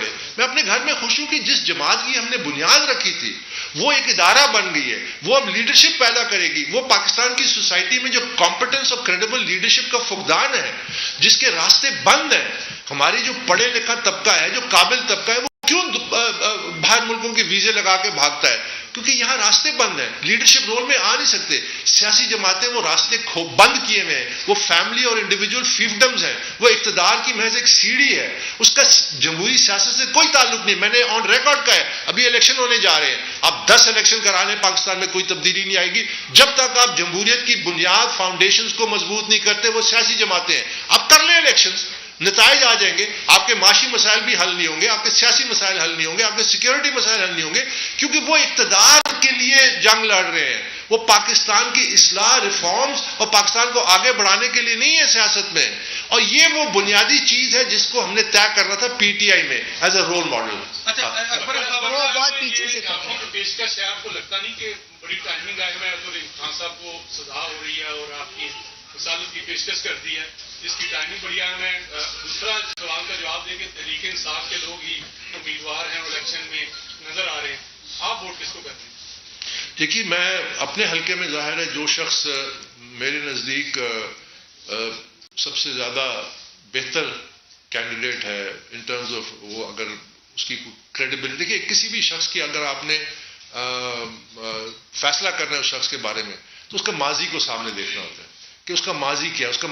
پڑے. میں اپنے گھر میں خوش ہوں کہ جس جماعت کی ہم نے بنیاد رکھی تھی وہ ایک ادارہ بن گئی ہے, وہ اب لیڈرشپ پیدا کرے گی. وہ پاکستان کی سوسائٹی میں جو کمپٹنس اور کریڈیبل لیڈرشپ کا فقدان ہے, جس کے راستے بند ہیں. ہماری جو پڑھے لکھا طبقہ ہے, جو قابل طبقہ ہے, وہ کیوں باہر ملکوں کے ویزے لگا کے بھاگتا ہے؟ کیونکہ یہاں راستے بند ہیں, لیڈرشپ رول میں آ نہیں سکتے. سیاسی جماعتیں وہ راستے بند کیے ہوئے ہیں. وہ فیملی اور انڈیویجول فیفڈمز ہیں. وہ اقتدار کی محض ایک سیڑھی ہے, اس کا جمہوری سیاست سے کوئی تعلق نہیں. میں نے آن ریکارڈ کہا ہے, ابھی الیکشن ہونے جا رہے ہیں, آپ 10 الیکشن کرانے پاکستان میں کوئی تبدیلی نہیں آئے گی جب تک آپ جمہوریت کی بنیاد فاؤنڈیشنز کو مضبوط نہیں کرتے. وہ سیاسی جماعتیں ہیں, آپ کر لیں الیکشنز, نتائج آ جائیں گے. آپ کے معاشی مسائل بھی حل نہیں ہوں گے, آپ کے سیاسی مسائل حل نہیں ہوں گے, آپ کے سیکیورٹی مسائل حل نہیں ہوں گے, کیونکہ وہ اقتدار کے لیے جنگ لڑ رہے ہیں. وہ پاکستان کی اصلاح, ریفارمز اور پاکستان کو آگے بڑھانے کے لیے نہیں ہے سیاست میں. اور یہ وہ بنیادی چیز ہے جس کو ہم نے طے کرنا تھا پی ٹی آئی میں ایز اے رول ماڈل. وہ بہت پیچھے سے پیشکش ہے, آپ کو لگتا نہیں کہ بڑی ٹائمنگ آئے میں تو خان صاحب کو سزا ہو رہی ہے اور آپ کی رسالت کی پیشکش کر دی ہے, جس کی ٹائمنگ بڑی اہم ہے. دوسرا سوال کا جواب دیں کہ تحریک انصاف کے لوگ ہی امیدوار ہیں اور الیکشن میں نظر آ رہے ہیں, آپ ووٹ کس کو کرتے ہیں؟ دیکھیے, میں اپنے حلقے میں ظاہر ہے جو شخص میرے نزدیک سب سے زیادہ بہتر کینڈیڈیٹ ہے ان ٹرمز آف, وہ اگر اس کی کریڈیبلٹی, دیکھیے کسی بھی شخص کی اگر آپ نے فیصلہ کرنا ہے اس شخص کے بارے میں تو اس کا ماضی کو سامنے دیکھنا ہوتا ہے کہ اس کا ماضی کیا, اس کا